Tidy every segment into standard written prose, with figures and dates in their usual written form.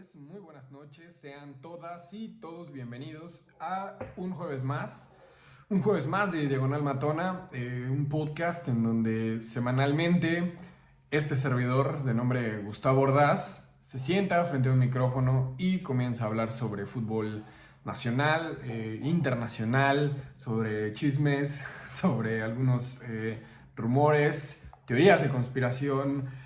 tardes, muy buenas noches, sean todas y todos bienvenidos a un jueves más de Diagonal Matona, un podcast en donde semanalmente este servidor de nombre Gustavo Ordaz se sienta frente a un micrófono y comienza a hablar sobre fútbol nacional, internacional, sobre chismes, sobre algunos rumores, teorías de conspiración,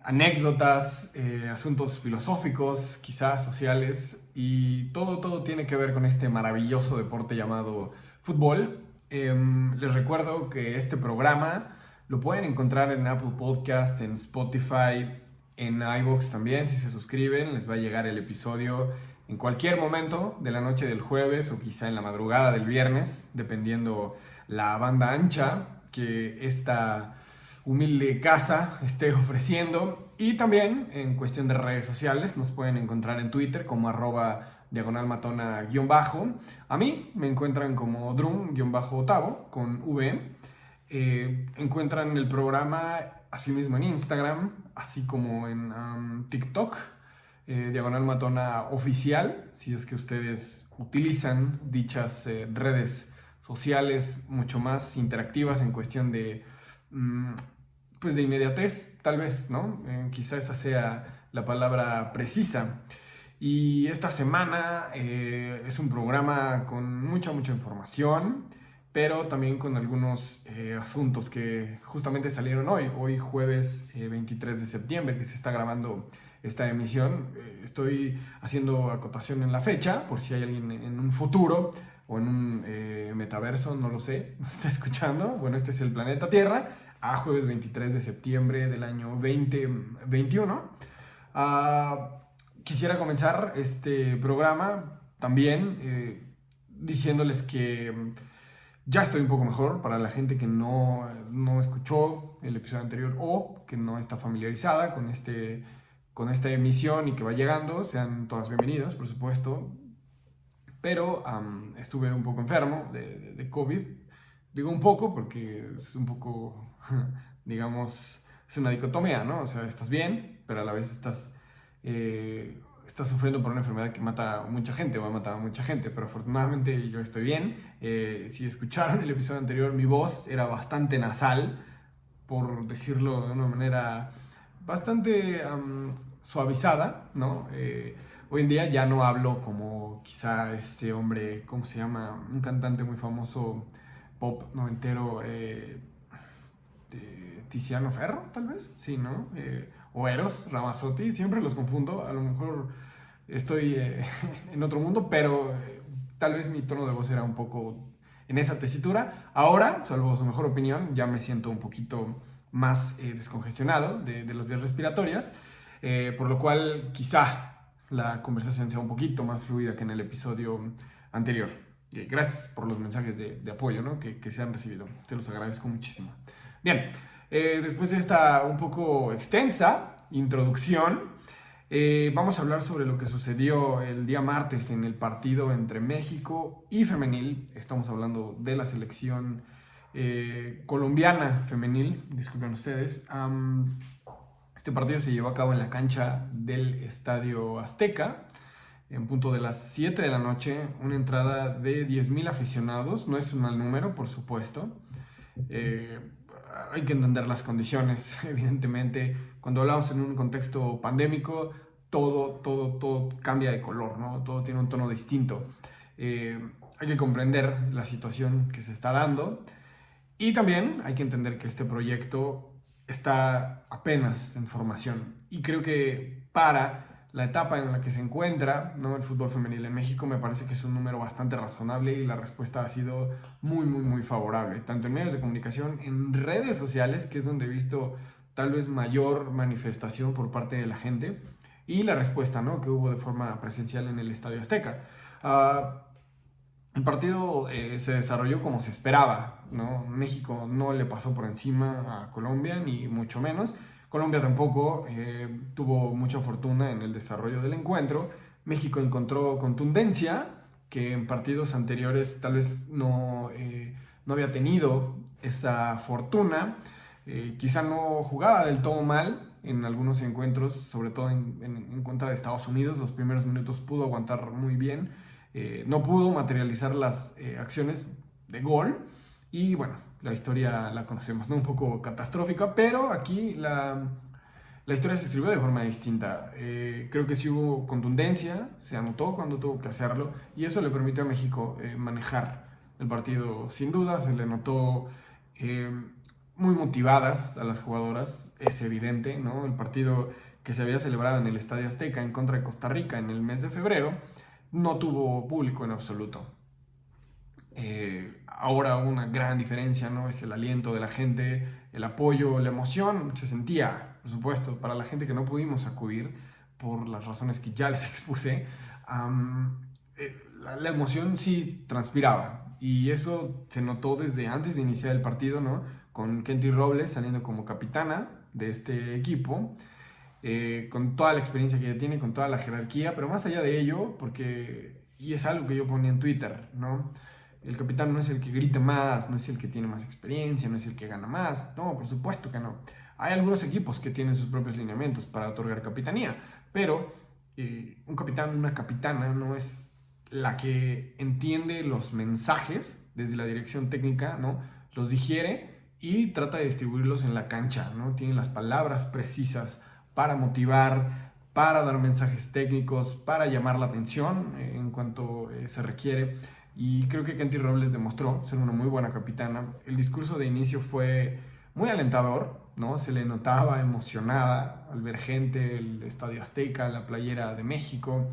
anécdotas, asuntos filosóficos, quizás sociales, y todo tiene que ver con este maravilloso deporte llamado fútbol. Les recuerdo que este programa lo pueden encontrar en Apple Podcast, en Spotify, en iVoox también. Si se suscriben, les va a llegar el episodio en cualquier momento de la noche del jueves o quizá en la madrugada del viernes, dependiendo la banda ancha que esta humilde casa esté ofreciendo. Y también en cuestión de redes sociales nos pueden encontrar en Twitter como @diagonalmatona_. A mí me encuentran como drum_otavo con V. Encuentran el programa asimismo en Instagram, así como en TikTok, Diagonal Matona Oficial, si es que ustedes utilizan dichas redes sociales mucho más interactivas en cuestión de pues de inmediatez, tal vez, ¿no? Quizá esa sea la palabra precisa. Y esta semana es un programa con mucha información, pero también con algunos asuntos que justamente salieron hoy jueves 23 de septiembre, que se está grabando esta emisión. Estoy haciendo acotación en la fecha, por si hay alguien en un futuro o en un metaverso, no lo sé, nos está escuchando. Bueno, este es el planeta Tierra, a jueves 23 de septiembre del año 2021. Quisiera comenzar este programa también diciéndoles que ya estoy un poco mejor. Para la gente que no escuchó el episodio anterior o que no está familiarizada con esta emisión y que va llegando, sean todas bienvenidas, por supuesto. Pero estuve un poco enfermo de COVID. Digo un poco porque es un poco, digamos, es una dicotomía, ¿no? O sea, estás bien, pero a la vez estás sufriendo por una enfermedad que mata a mucha gente o ha matado a mucha gente, pero afortunadamente yo estoy bien. Si escucharon el episodio anterior, mi voz era bastante nasal, por decirlo de una manera bastante suavizada, ¿no? Hoy en día ya no hablo como quizá este hombre, ¿cómo se llama? Un cantante muy famoso, pop noventero, Tiziano Ferro, tal vez, sí, ¿no? O Eros Ramazzotti, siempre los confundo, a lo mejor estoy en otro mundo, pero tal vez mi tono de voz era un poco en esa tesitura. Ahora, salvo su mejor opinión, ya me siento un poquito más descongestionado de las vías respiratorias, por lo cual quizá la conversación sea un poquito más fluida que en el episodio anterior. Gracias por los mensajes de apoyo, ¿no? que se han recibido, te los agradezco muchísimo. Bien, después de esta un poco extensa introducción, vamos a hablar sobre lo que sucedió el día martes en el partido entre México y femenil. Estamos hablando de la selección colombiana femenil, disculpen ustedes. Este partido se llevó a cabo en la cancha del Estadio Azteca, en punto de las 7 de la noche, una entrada de 10,000 aficionados. No es un mal número, por supuesto. Hay que entender las condiciones, evidentemente. Cuando hablamos en un contexto pandémico, todo cambia de color, ¿no? Todo tiene un tono distinto. Hay que comprender la situación que se está dando y también hay que entender que este proyecto está apenas en formación. Y creo que para la etapa en la que se encuentra, ¿no?, el fútbol femenil en México, me parece que es un número bastante razonable y la respuesta ha sido muy favorable, tanto en medios de comunicación, en redes sociales, que es donde he visto tal vez mayor manifestación por parte de la gente, y la respuesta, ¿no?, que hubo de forma presencial en el Estadio Azteca. El partido se desarrolló como se esperaba, ¿no? México no le pasó por encima a Colombia, ni mucho menos. Colombia tampoco tuvo mucha fortuna en el desarrollo del encuentro. México encontró contundencia que en partidos anteriores tal vez no había tenido esa fortuna. Quizá no jugaba del todo mal, en algunos encuentros, sobre todo en contra de Estados Unidos. Los primeros minutos pudo aguantar muy bien, no pudo materializar las acciones de gol y bueno, la historia la conocemos, ¿no? Un poco catastrófica, pero aquí la historia se escribió de forma distinta. Creo que sí hubo contundencia, se anotó cuando tuvo que hacerlo y eso le permitió a México manejar el partido sin duda. Se le notó eh, muy motivadas a las jugadoras, es evidente, ¿no? El partido que se había celebrado en el Estadio Azteca en contra de Costa Rica en el mes de febrero no tuvo público en absoluto. Ahora una gran diferencia, ¿no? Es el aliento de la gente, el apoyo, la emoción, se sentía, por supuesto, para la gente que no pudimos acudir por las razones que ya les expuse. La emoción sí transpiraba y eso se notó desde antes de iniciar el partido, ¿no? Con Kenty Robles saliendo como capitana de este equipo, con toda la experiencia que ella tiene, con toda la jerarquía, pero más allá de ello, porque, y es algo que yo ponía en Twitter, ¿no? El capitán no es el que grita más, no es el que tiene más experiencia, no es el que gana más. No, por supuesto que no. Hay algunos equipos que tienen sus propios lineamientos para otorgar capitanía, pero un capitán, una capitana no es la que entiende los mensajes desde la dirección técnica, ¿no? Los digiere y trata de distribuirlos en la cancha, ¿no? Tiene las palabras precisas para motivar, para dar mensajes técnicos, para llamar la atención en cuanto se requiere. Y creo que Kenty Robles demostró ser una muy buena capitana. El discurso de inicio fue muy alentador, ¿no? Se le notaba emocionada al ver gente, el Estadio Azteca, la playera de México.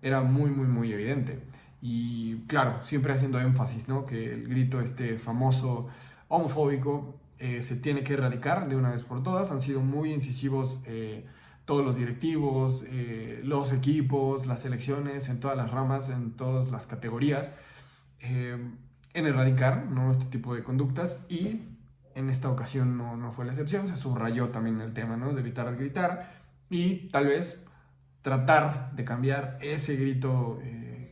Era muy, muy, muy evidente. Y claro, siempre haciendo énfasis, ¿no? Que el grito este famoso homofóbico se tiene que erradicar de una vez por todas. Han sido muy incisivos todos los directivos, los equipos, las selecciones, en todas las ramas, en todas las categorías, en erradicar, ¿no? Este tipo de conductas y en esta ocasión no fue la excepción. Se subrayó también el tema, ¿no? De evitar gritar y tal vez tratar de cambiar ese grito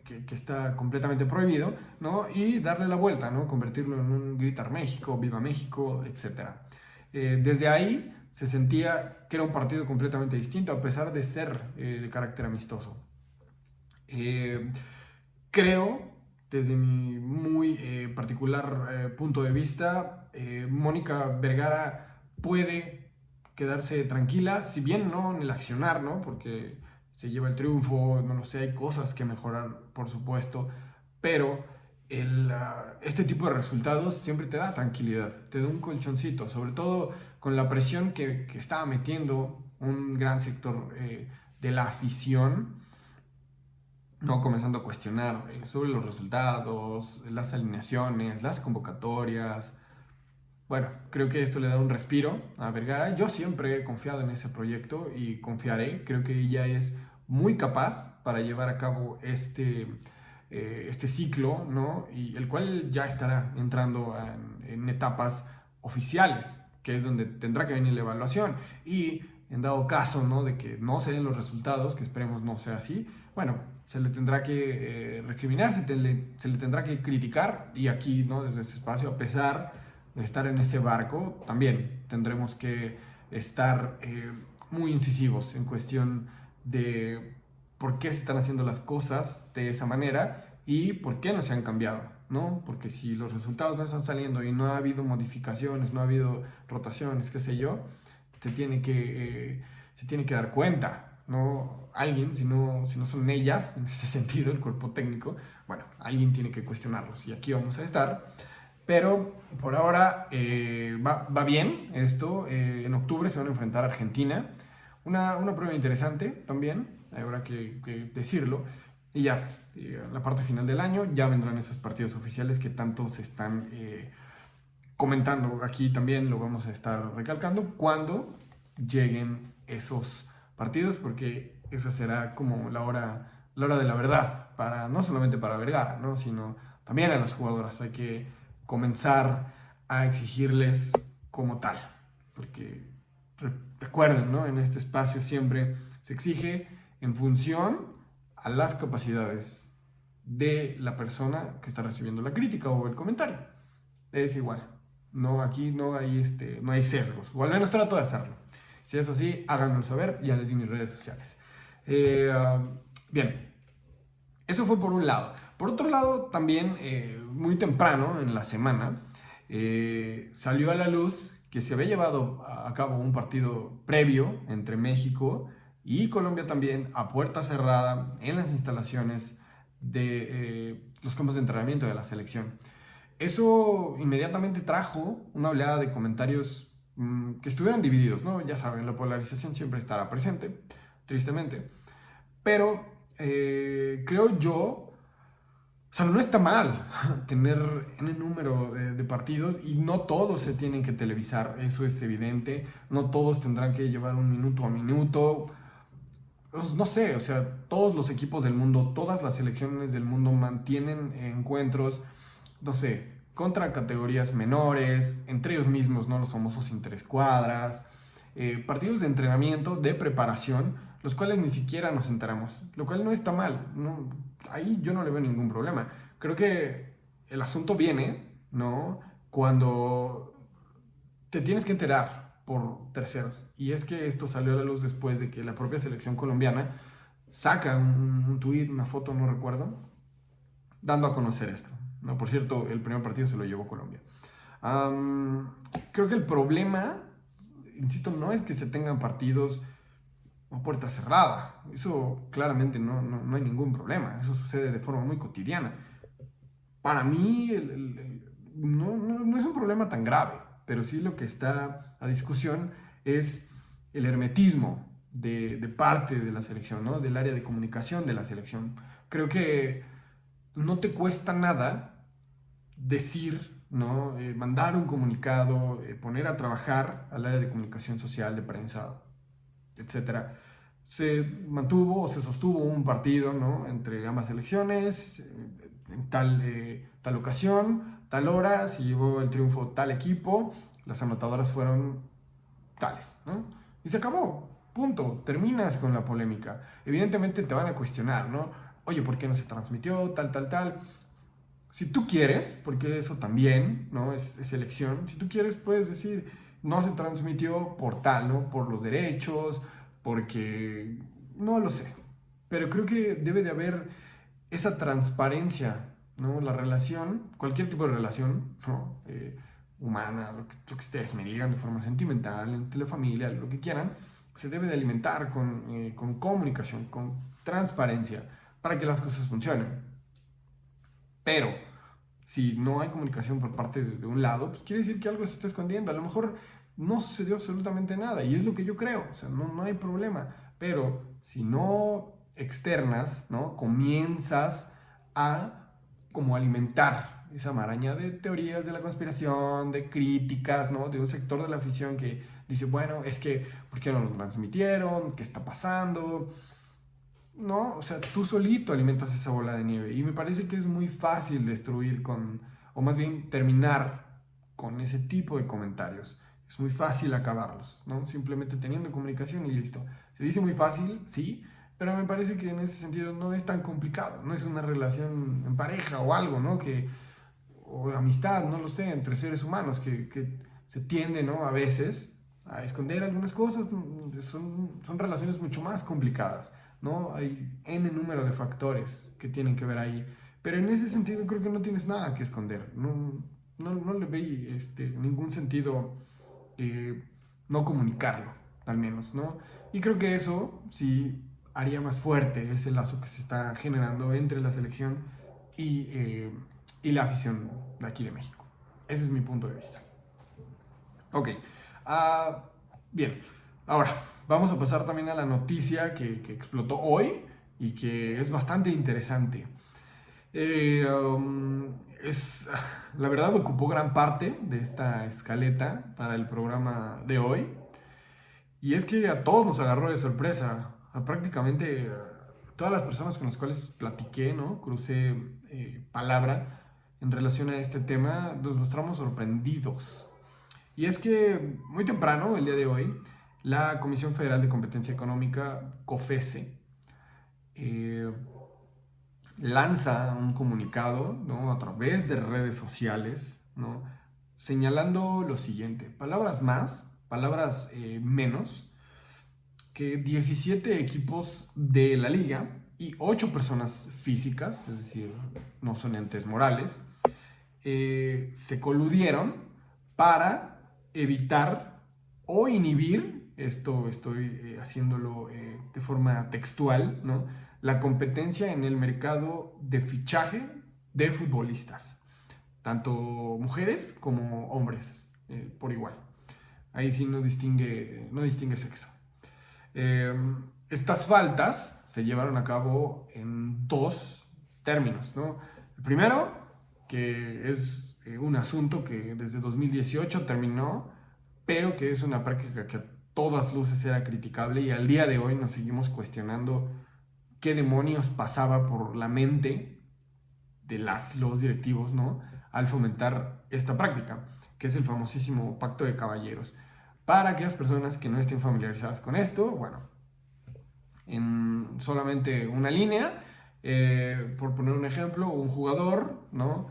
que está completamente prohibido, ¿no? Y darle la vuelta, ¿no? Convertirlo en un gritar México, viva México, etc. Desde ahí se sentía que era un partido completamente distinto a pesar de ser de carácter amistoso. Creo, desde mi muy particular punto de vista, Mónica Vergara puede quedarse tranquila, si bien no en el accionar, ¿no? Porque se lleva el triunfo, no lo sé, hay cosas que mejorar, por supuesto, pero este tipo de resultados siempre te da tranquilidad, te da un colchoncito, sobre todo con la presión que estaba metiendo un gran sector de la afición, no comenzando a cuestionar sobre los resultados, las alineaciones, las convocatorias. Bueno, creo que esto le da un respiro a Vergara. Yo siempre he confiado en ese proyecto y confiaré. Creo que ella es muy capaz para llevar a cabo este ciclo, ¿no? Y el cual ya estará entrando en etapas oficiales, que es donde tendrá que venir la evaluación. Y en dado caso, ¿no? De que no se den los resultados, que esperemos no sea así, bueno, se le tendrá que recriminar, se le tendrá que criticar. Y aquí, ¿no? Desde ese espacio, a pesar de estar en ese barco, también tendremos que estar muy incisivos en cuestión de por qué se están haciendo las cosas de esa manera y por qué no se han cambiado, ¿no? Porque si los resultados no están saliendo y no ha habido modificaciones, no ha habido rotaciones, qué sé yo, se tiene que dar cuenta, ¿no? Alguien, si no son ellas, en ese sentido, el cuerpo técnico, bueno, alguien tiene que cuestionarlos y aquí vamos a estar. Pero por ahora va bien esto. En octubre se van a enfrentar a Argentina. Una prueba interesante también, habrá que decirlo. Y ya, en la parte final del año, ya vendrán esos partidos oficiales que tanto se están comentando. Aquí también lo vamos a estar recalcando cuando lleguen esos partidos, porque esa será como la hora de la verdad, no solamente para Vergara, ¿no? Sino también a las jugadoras. Hay que comenzar a exigirles como tal, porque recuerden, ¿no? En este espacio siempre se exige en función a las capacidades de la persona que está recibiendo la crítica o el comentario. Es igual, no, aquí no hay sesgos, o al menos trato de hacerlo. Si es así, háganmelo saber, ya les di mis redes sociales. Bien, eso fue por un lado. Por otro lado, también muy temprano en la semana salió a la luz que se había llevado a cabo un partido previo entre México y Colombia también a puerta cerrada en las instalaciones de los campos de entrenamiento de la selección. Eso inmediatamente trajo una oleada de comentarios que estuvieran divididos, ¿no? Ya saben, la polarización siempre estará presente, tristemente. Pero creo yo, o sea, no está mal tener N número de partidos y no todos se tienen que televisar, eso es evidente. No todos tendrán que llevar un minuto a minuto. Pues, no sé, o sea, todos los equipos del mundo, todas las selecciones del mundo mantienen encuentros, no sé, contra categorías menores, entre ellos mismos, ¿no? Los famosos interescuadras, partidos de entrenamiento, de preparación, los cuales ni siquiera nos enteramos, lo cual no está mal, no, ahí yo no le veo ningún problema. Creo que el asunto viene, ¿no? Cuando te tienes que enterar por terceros. Y es que esto salió a la luz después de que la propia selección colombiana saca un tuit, una foto, no recuerdo, dando a conocer esto. No, por cierto, el primer partido se lo llevó Colombia. Creo que el problema, insisto, no es que se tengan partidos a puerta cerrada. Eso claramente no hay ningún problema. Eso sucede de forma muy cotidiana. Para mí no es un problema tan grave, pero sí lo que está a discusión es el hermetismo de parte de la selección, ¿no? Del área de comunicación de la selección. Creo que no te cuesta nada decir, ¿no? Mandar un comunicado, poner a trabajar al área de comunicación social, de prensa, etcétera. Se mantuvo o se sostuvo un partido, ¿no? Entre ambas selecciones, en tal ocasión, tal hora, se llevó el triunfo tal equipo, las anotadoras fueron tales, ¿no? Y se acabó, punto, terminas con la polémica. Evidentemente te van a cuestionar, ¿no? Oye, ¿por qué no se transmitió? Tal. Si tú quieres, porque eso también, ¿no? Es elección, si tú quieres puedes decir, no se transmitió por tal, ¿no? Por los derechos, porque no lo sé. Pero creo que debe de haber esa transparencia, ¿no? La relación, cualquier tipo de relación, ¿no? Humana, lo que ustedes me digan de forma sentimental, entre la familia, lo que quieran, se debe de alimentar con comunicación, con transparencia, para que las cosas funcionen. Pero si no hay comunicación por parte de un lado, pues quiere decir que algo se está escondiendo. A lo mejor no sucedió absolutamente nada y es lo que yo creo. O sea, no hay problema. Pero si no externas, ¿no? Comienzas a como alimentar esa maraña de teorías de la conspiración, de críticas, ¿no? De un sector de la afición que dice, bueno, es que, ¿por qué no lo transmitieron? ¿Qué está pasando? No, o sea, tú solito alimentas esa bola de nieve y me parece que es muy fácil destruir o más bien terminar con ese tipo de comentarios. Es muy fácil acabarlos, ¿no? Simplemente teniendo comunicación y listo. Se dice muy fácil, sí, pero me parece que en ese sentido no es tan complicado, no es una relación en pareja o algo, ¿no? O amistad, no lo sé, entre seres humanos que se tiende, ¿no? A veces a esconder algunas cosas, son relaciones mucho más complicadas. ¿No? Hay N número de factores que tienen que ver ahí. Pero en ese sentido creo que no tienes nada que esconder. No le ve ningún sentido no comunicarlo, al menos, ¿no? Y creo que eso sí haría más fuerte ese lazo que se está generando entre la selección y la afición de aquí de México. Ese es mi punto de vista. Ok. Bien. Ahora, vamos a pasar también a la noticia que explotó hoy y que es bastante interesante. La verdad ocupó gran parte de esta escaleta para el programa de hoy. Y es que a todos nos agarró de sorpresa. A prácticamente todas las personas con las cuales platiqué, ¿no? Crucé palabra en relación a este tema, nos mostramos sorprendidos. Y es que muy temprano, el día de hoy, la Comisión Federal de Competencia Económica, COFESE, lanza un comunicado, ¿no? A través de redes sociales, ¿no? Señalando lo siguiente: palabras más, palabras menos, que 17 equipos de la liga y 8 personas físicas, es decir, no son entes morales, se coludieron para evitar o inhibir, esto estoy haciéndolo de forma textual, ¿no?, la competencia en el mercado de fichaje de futbolistas, tanto mujeres como hombres, por igual. Ahí sí no distingue sexo. Estas faltas se llevaron a cabo en 2 términos, ¿no? El primero, que es un asunto que desde 2018 terminó, pero que es una práctica que a todas luces era criticable y al día de hoy nos seguimos cuestionando qué demonios pasaba por la mente de los directivos, ¿no?, al fomentar esta práctica, que es el famosísimo pacto de caballeros. Para aquellas personas que no estén familiarizadas con esto, bueno, en solamente una línea, por poner un ejemplo, un jugador, ¿no?,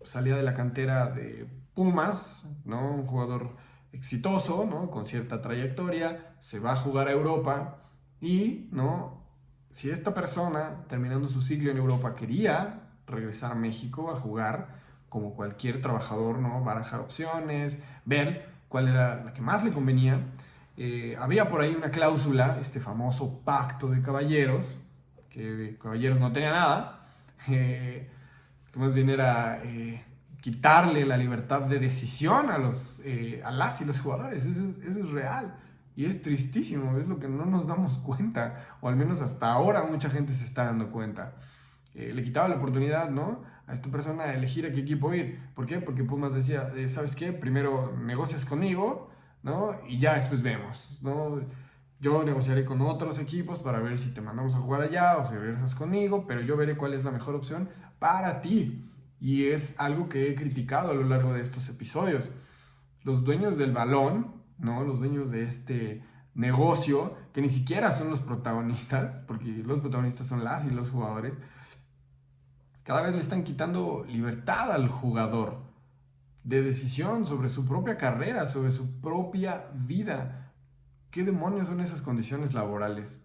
salía de la cantera de Pumas, ¿no?, un jugador exitoso, ¿no?, con cierta trayectoria, se va a jugar a Europa y, ¿no?, si esta persona, terminando su ciclo en Europa, quería regresar a México a jugar, como cualquier trabajador, ¿no?, barajar opciones, ver cuál era la que más le convenía. Había por ahí una cláusula, este famoso pacto de caballeros, que de caballeros no tenía nada, que más bien era quitarle la libertad de decisión a las y los jugadores. Eso es real. Y es tristísimo, es lo que no nos damos cuenta, o al menos hasta ahora mucha gente se está dando cuenta. Le quitaba la oportunidad, ¿no?, a esta persona a elegir a qué equipo ir. ¿Por qué? Porque Pumas decía, ¿sabes qué? Primero negocias conmigo, ¿no?, y ya después vemos, ¿no? Yo negociaré con otros equipos para ver si te mandamos a jugar allá o si regresas conmigo, pero yo veré cuál es la mejor opción para ti. Y es algo que he criticado a lo largo de estos episodios. Los dueños del balón, ¿no?, los dueños de este negocio, que ni siquiera son los protagonistas, porque los protagonistas son las y los jugadores, cada vez le están quitando libertad al jugador de decisión sobre su propia carrera, sobre su propia vida. ¿Qué demonios son esas condiciones laborales?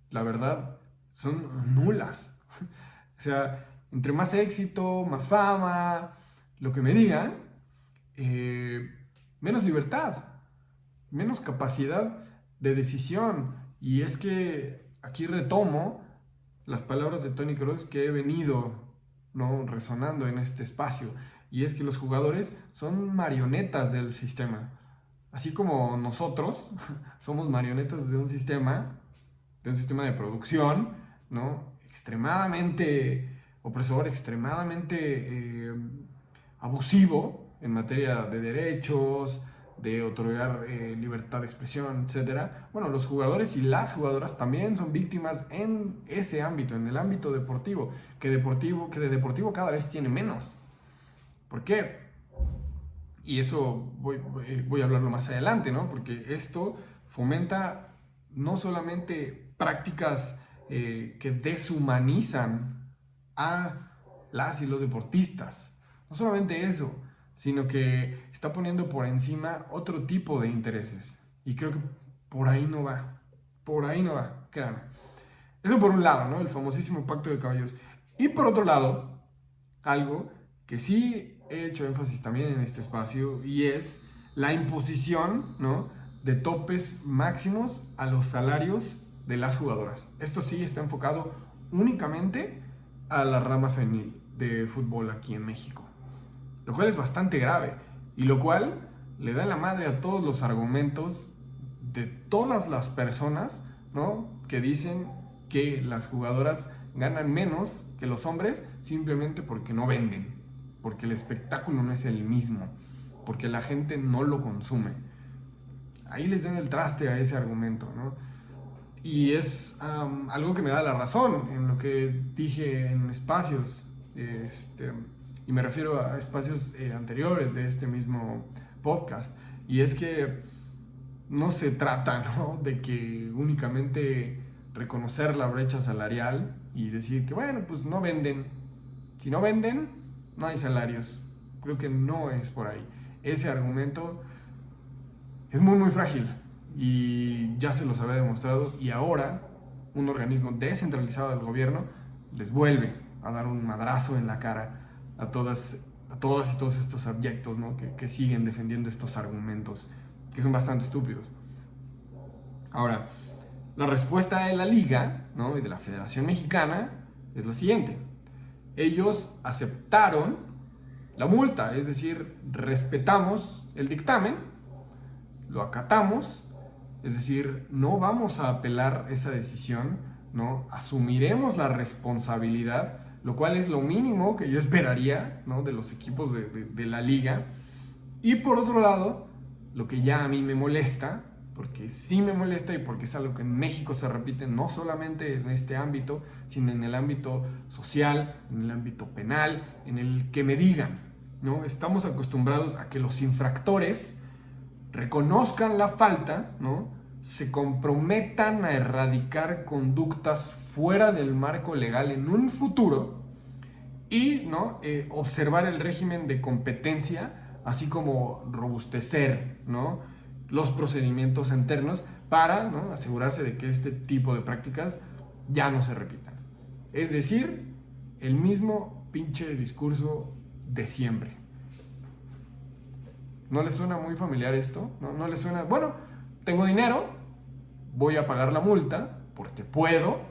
La verdad, son nulas. O sea, entre más éxito, más fama, lo que me digan, menos libertad, menos capacidad de decisión. Y es que aquí retomo las palabras de Toni Kroos que he venido, ¿no?, resonando en este espacio. Y es que los jugadores son marionetas del sistema. Así como nosotros somos marionetas de un sistema de producción, ¿no?, extremadamente opresor, extremadamente abusivo en materia de derechos, de otorgar libertad de expresión, etc. Bueno, los jugadores y las jugadoras también son víctimas en ese ámbito, en el ámbito deportivo, que de deportivo cada vez tiene menos. ¿Por qué? Y eso voy a hablarlo más adelante, ¿no? Porque esto fomenta no solamente prácticas que deshumanizan a las y los deportistas, no solamente eso, sino que está poniendo por encima otro tipo de intereses. Y creo que por ahí no va, créanme. Eso por un lado, ¿no?, el famosísimo pacto de caballeros. Y por otro lado, algo que sí he hecho énfasis también en este espacio, y es la imposición, ¿no?, de topes máximos a los salarios de las jugadoras. Esto sí está enfocado únicamente a la rama femenil de fútbol aquí en México, lo cual es bastante grave y lo cual le da la madre a todos los argumentos de todas las personas, ¿no?, que dicen que las jugadoras ganan menos que los hombres simplemente porque no venden, porque el espectáculo no es el mismo, porque la gente no lo consume. Ahí les den el traste a ese argumento, ¿no? Y es algo que me da la razón en lo que dije en espacios, y me refiero a espacios anteriores de este mismo podcast, y es que no se trata, ¿no?, de que únicamente reconocer la brecha salarial y decir que, bueno, pues no venden. Si no venden, no hay salarios. Creo que no es por ahí. Ese argumento es muy, muy frágil. y ya se los había demostrado, y ahora un organismo descentralizado del gobierno les vuelve a dar un madrazo en la cara a todas y todos estos abyectos, ¿no? que siguen defendiendo estos argumentos que son bastante estúpidos. Ahora, la respuesta de la Liga, ¿no? y de la Federación Mexicana es la siguiente. Ellos aceptaron la multa, es decir, respetamos el dictamen, lo acatamos, es decir, no vamos a apelar esa decisión, ¿no? Asumiremos la responsabilidad, lo cual es lo mínimo que yo esperaría, ¿no? de los equipos de la liga. Y por otro lado, lo que ya a mí me molesta, porque sí me molesta y porque es algo que en México se repite no solamente en este ámbito, sino en el ámbito social, en el ámbito penal, en el que me digan, ¿no? Estamos acostumbrados a que los infractores reconozcan la falta, ¿no? Se comprometan a erradicar conductas fuera del marco legal en un futuro y, ¿no? Observar el régimen de competencia, así como robustecer, ¿no? los procedimientos internos para, ¿no? asegurarse de que este tipo de prácticas ya no se repitan. Es decir, el mismo pinche discurso de siempre. ¿No les suena muy familiar esto? ¿No les suena? Bueno, tengo dinero, voy a pagar la multa porque puedo,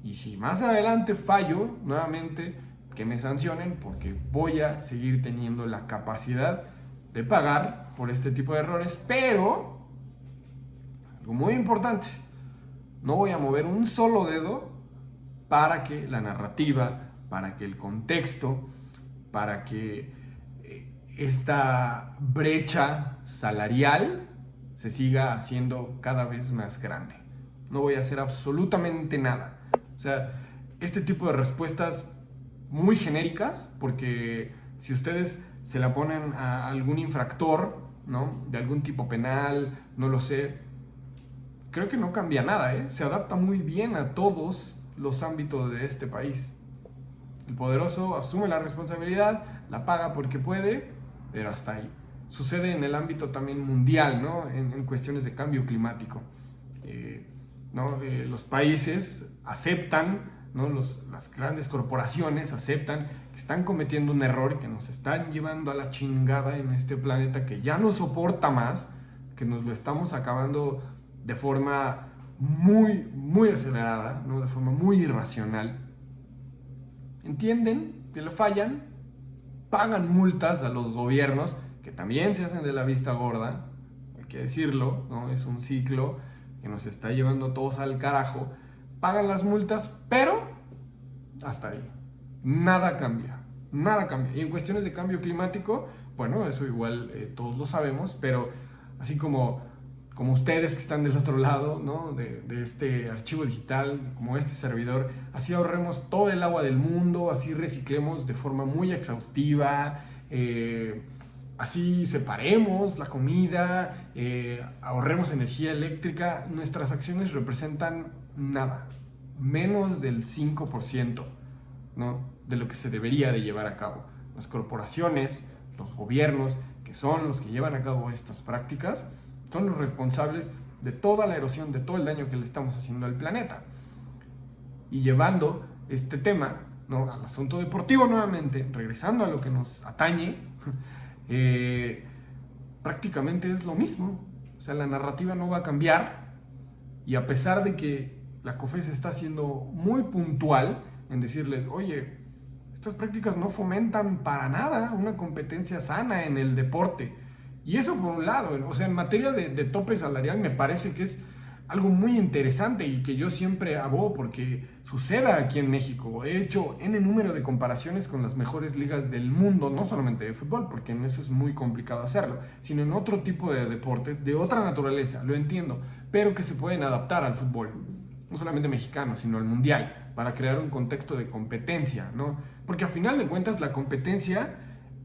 y si más adelante fallo, nuevamente que me sancionen porque voy a seguir teniendo la capacidad de pagar por este tipo de errores, pero algo muy importante, no voy a mover un solo dedo para que la narrativa, para que el contexto, para que esta brecha salarial se siga haciendo cada vez más grande. No voy a hacer absolutamente nada. O sea, este tipo de respuestas muy genéricas, porque si ustedes se la ponen a algún infractor, ¿no? de algún tipo penal, no lo sé, creo que no cambia nada, ¿eh? Se adapta muy bien a todos los ámbitos de este país. El poderoso asume la responsabilidad, la paga porque puede, pero hasta ahí. Sucede en el ámbito también mundial, ¿no? en cuestiones de cambio climático. Los países aceptan, ¿no? Las grandes corporaciones aceptan que están cometiendo un error, que nos están llevando a la chingada en este planeta que ya no soporta más, que nos lo estamos acabando de forma muy, muy acelerada, ¿no? de forma muy irracional. Entienden que le fallan, pagan multas a los gobiernos, que también se hacen de la vista gorda, hay que decirlo, ¿no? Es un ciclo que nos está llevando todos al carajo. Pagan las multas, pero hasta ahí. Nada cambia, nada cambia. Y en cuestiones de cambio climático, bueno, eso igual todos lo sabemos, pero así como ustedes que están del otro lado, ¿no? de este archivo digital, como este servidor, así ahorremos todo el agua del mundo, así reciclemos de forma muy exhaustiva, así separemos la comida, ahorremos energía eléctrica. Nuestras acciones representan nada, menos del 5%, ¿no? de lo que se debería de llevar a cabo. Las corporaciones, los gobiernos, que son los que llevan a cabo estas prácticas, son los responsables de toda la erosión, de todo el daño que le estamos haciendo al planeta. Y llevando este tema, ¿no? al asunto deportivo nuevamente, regresando a lo que nos atañe, prácticamente es lo mismo. O sea, la narrativa no va a cambiar, y a pesar de que la COFES está siendo muy puntual en decirles, oye, estas prácticas no fomentan para nada una competencia sana en el deporte. Y eso por un lado, o sea, en materia de tope salarial me parece que es algo muy interesante y que yo siempre abogo porque suceda aquí en México. He hecho N número de comparaciones con las mejores ligas del mundo, no solamente de fútbol, porque en eso es muy complicado hacerlo, sino en otro tipo de deportes de otra naturaleza, lo entiendo, pero que se pueden adaptar al fútbol, no solamente mexicano, sino al mundial, para crear un contexto de competencia, ¿no? Porque a final de cuentas la competencia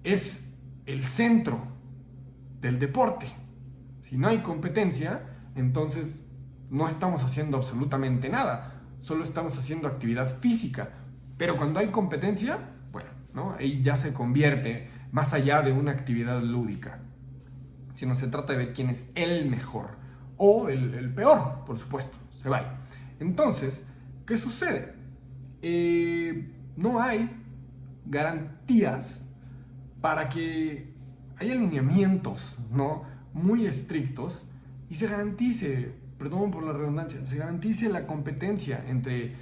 es el centro del deporte. Si no hay competencia, entonces no estamos haciendo absolutamente nada, solo estamos haciendo actividad física. Pero cuando hay competencia, bueno, ¿no? ahí ya se convierte más allá de una actividad lúdica, sino se trata de ver quién es el mejor o el peor, por supuesto, se vale. Entonces, ¿qué sucede? No hay garantías para que haya alineamientos, ¿no?, muy estrictos y se garantice, perdón por la redundancia, se garantice la competencia entre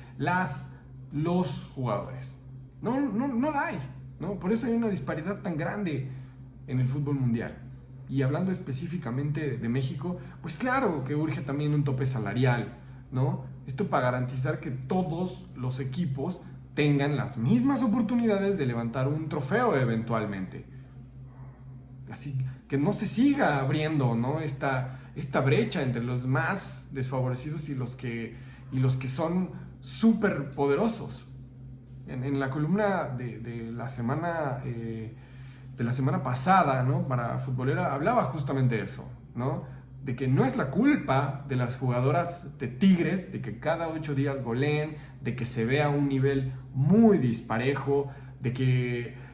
los jugadores. No la hay, ¿no? Por eso hay una disparidad tan grande en el fútbol mundial. Y hablando específicamente de México, pues claro que urge también un tope salarial, ¿no? Esto para garantizar que todos los equipos tengan las mismas oportunidades de levantar un trofeo eventualmente. Así que no se siga abriendo, ¿no?, esta brecha entre los más desfavorecidos y los que son súper poderosos. En la columna de la semana pasada, ¿no?, para Futbolera, hablaba justamente de eso, ¿no? De que no es la culpa de las jugadoras de Tigres, de que cada 8 días goleen, de que se vea un nivel muy disparejo, de que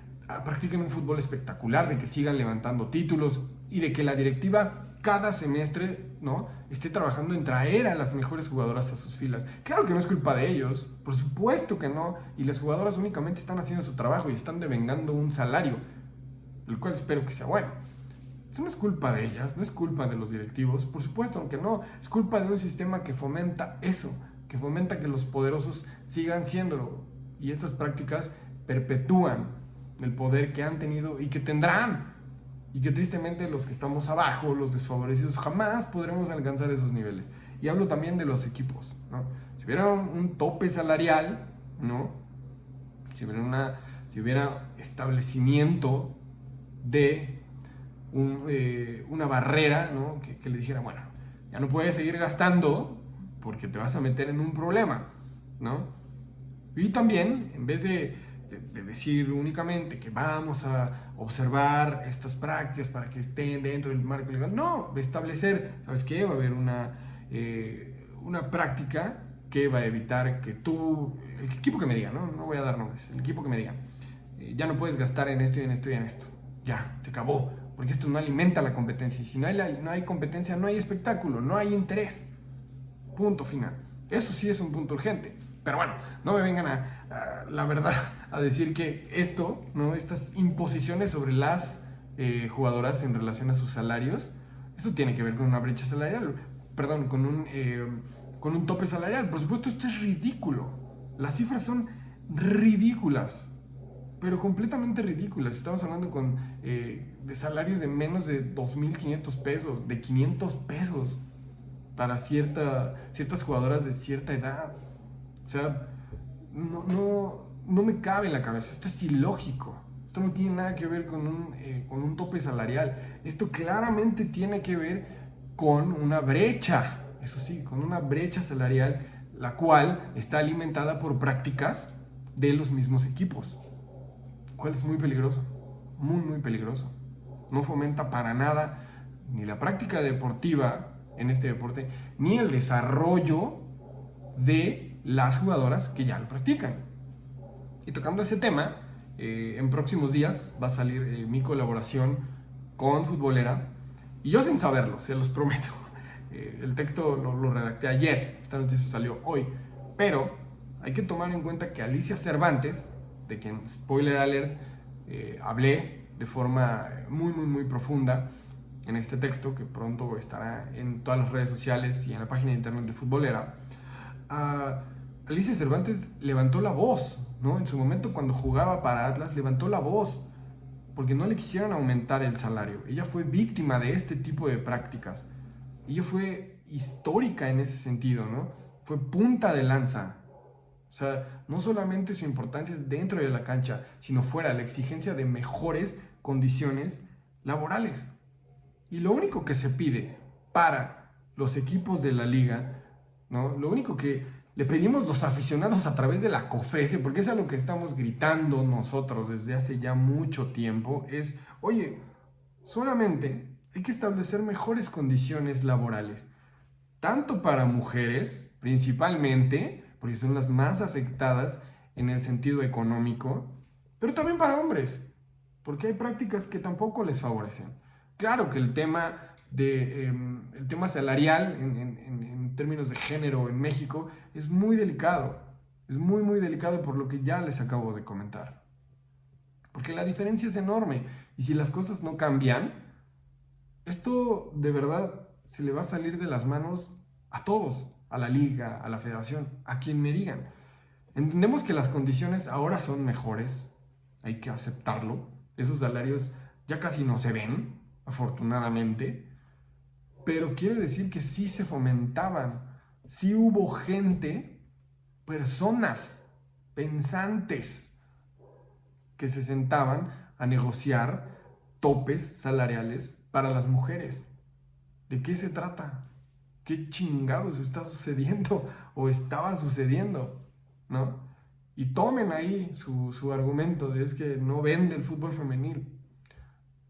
practiquen un fútbol espectacular, de que sigan levantando títulos y de que la directiva cada semestre, ¿no?, esté trabajando en traer a las mejores jugadoras a sus filas. Claro que no es culpa de ellos, por supuesto que no, y las jugadoras únicamente están haciendo su trabajo y están devengando un salario, el cual espero que sea bueno. Eso no es culpa de ellas, no es culpa de los directivos, por supuesto que no, es culpa de un sistema que fomenta eso, que fomenta que los poderosos sigan siéndolo, y estas prácticas perpetúan el poder que han tenido y que tendrán, y que tristemente los que estamos abajo, los desfavorecidos, jamás podremos alcanzar esos niveles. Y hablo también de los equipos, ¿no? Si hubiera un tope salarial, ¿no?, si hubiera establecimiento de una barrera, ¿no?, que le dijera, bueno, ya no puedes seguir gastando porque te vas a meter en un problema, ¿no? Y también, en vez de decir únicamente que vamos a observar estas prácticas para que estén dentro del marco legal, no, establecer, ¿sabes qué? Va a haber una práctica que va a evitar que el equipo que me diga, no voy a dar nombres, el equipo que me diga, ya no puedes gastar en esto y en esto y en esto, ya, se acabó, porque esto no alimenta la competencia, y si no hay competencia, no hay espectáculo, no hay interés, punto final. Eso sí es un punto urgente. Pero bueno, no me vengan la verdad, a decir que ¿no?, estas imposiciones sobre las jugadoras en relación a sus salarios, eso tiene que ver con una brecha salarial, perdón, con un tope salarial. Por supuesto, esto es ridículo. Las cifras son ridículas, pero completamente ridículas. Estamos hablando de salarios de menos de 2,500 pesos, de 500 pesos para ciertas jugadoras de cierta edad. O sea, no me cabe en la cabeza. Esto es ilógico. Esto no tiene nada que ver con un tope salarial. Esto claramente tiene que ver con una brecha. Eso sí, con una brecha salarial, la cual está alimentada por prácticas de los mismos equipos. Cual es muy peligroso. Muy, muy peligroso. No fomenta para nada ni la práctica deportiva en este deporte, ni el desarrollo de las jugadoras que ya lo practican. Y tocando ese tema, en próximos días va a salir mi colaboración con Futbolera, y yo sin saberlo, se los prometo. El texto lo redacté ayer, esta noticia salió hoy, pero hay que tomar en cuenta que Alicia Cervantes, de quien, spoiler alert, hablé de forma muy, muy, muy profunda en este texto, que pronto estará en todas las redes sociales y en la página de internet de Futbolera, Alicia Cervantes levantó la voz, ¿no? En su momento, cuando jugaba para Atlas, levantó la voz porque no le quisieron aumentar el salario. Ella fue víctima de este tipo de prácticas. Ella fue histórica en ese sentido, ¿no? Fue punta de lanza. O sea, no solamente su importancia es dentro de la cancha, sino fuera, la exigencia de mejores condiciones laborales. Y lo único que se pide para los equipos de la liga, ¿no?, lo único que le pedimos los aficionados a través de la COFESE, porque es a lo que estamos gritando nosotros desde hace ya mucho tiempo, es, oye, solamente hay que establecer mejores condiciones laborales, tanto para mujeres, principalmente, porque son las más afectadas en el sentido económico, pero también para hombres, porque hay prácticas que tampoco les favorecen. Claro que el tema el tema salarial en términos de género en México es muy delicado. Es muy, muy delicado por lo que ya les acabo de comentar. Porque la diferencia es enorme. Y si las cosas no cambian, esto de verdad se le va a salir de las manos a todos. A la liga, a la federación, a quien me digan. Entendemos que las condiciones ahora son mejores. Hay que aceptarlo. Esos salarios ya casi no se ven, afortunadamente. Pero quiere decir que sí se fomentaban. Sí hubo gente, personas pensantes, que se sentaban a negociar topes salariales para las mujeres. ¿De qué se trata? ¿Qué chingados está sucediendo o estaba sucediendo? ¿No? Y tomen ahí su argumento de es que no vende el fútbol femenil.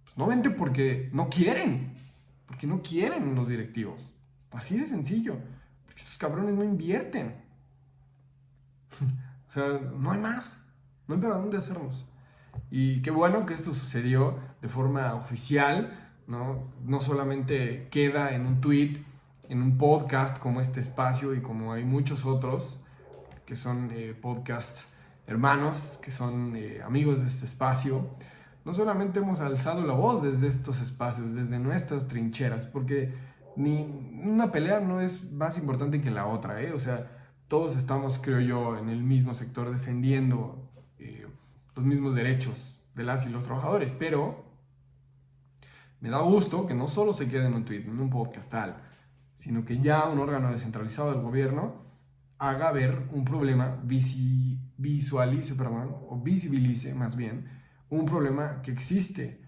Pues no vende porque no quieren los directivos. Así de sencillo. Porque estos cabrones no invierten. O sea, no hay más. No hay para dónde hacernos. Y qué bueno que esto sucedió de forma oficial, ¿no? No solamente queda en un tweet, en un podcast como este espacio y como hay muchos otros que son podcasts hermanos, que son amigos de este espacio. No solamente hemos alzado la voz desde estos espacios, desde nuestras trincheras, porque ni una pelea no es más importante que la otra, ¿eh? O sea, todos estamos, creo yo, en el mismo sector defendiendo los mismos derechos de las y los trabajadores, pero me da gusto que no solo se quede en un tweet, en un podcast tal, sino que ya un órgano descentralizado del gobierno haga ver un problema, visibilice más bien, un problema que existe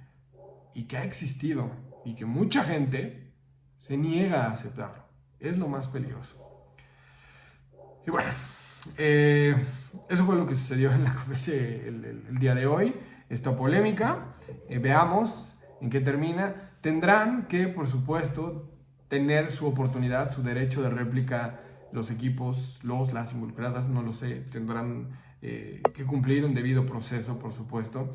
y que ha existido y que mucha gente se niega a aceptarlo. Es lo más peligroso. Y bueno, eso fue lo que sucedió en la COFESE el día de hoy, esta polémica. Veamos en qué termina. Tendrán que, por supuesto, tener su oportunidad, su derecho de réplica los equipos, las involucradas, no lo sé, tendrán que cumplir un debido proceso, por supuesto.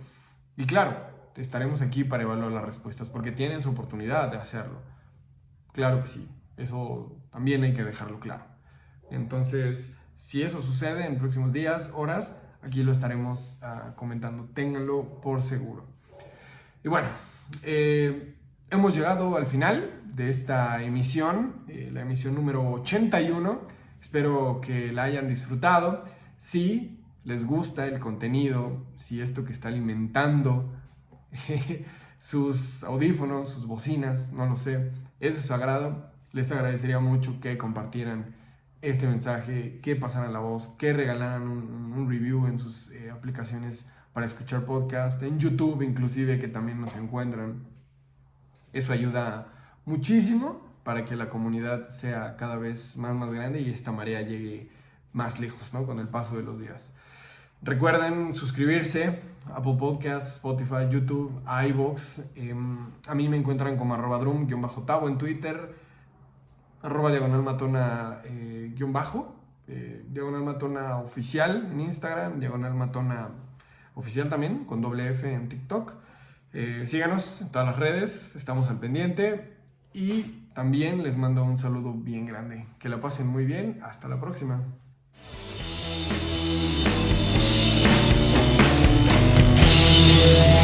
Y claro, estaremos aquí para evaluar las respuestas, porque tienen su oportunidad de hacerlo. Claro que sí, eso también hay que dejarlo claro. Entonces, si eso sucede en próximos días, horas, aquí lo estaremos comentando, ténganlo por seguro. Y bueno, hemos llegado al final de esta emisión, la emisión número 81. Espero que la hayan disfrutado. Si les gusta el contenido, si esto que está alimentando sus audífonos, sus bocinas, no lo sé, es de su agrado, les agradecería mucho que compartieran este mensaje, que pasaran la voz, que regalaran un review en sus aplicaciones para escuchar podcast, en YouTube inclusive, que también nos encuentran. Eso ayuda muchísimo para que la comunidad sea cada vez más grande y esta marea llegue más lejos, ¿no? Con el paso de los días. Recuerden suscribirse a Apple Podcasts, Spotify, YouTube, iVoox. A mí me encuentran como @drum_tavo en Twitter, @diagonalmatona diagonal matona oficial en Instagram, diagonal matona oficial también, con ¡F en TikTok. Síganos en todas las redes, estamos al pendiente y también les mando un saludo bien grande. Que la pasen muy bien, hasta la próxima. Yeah.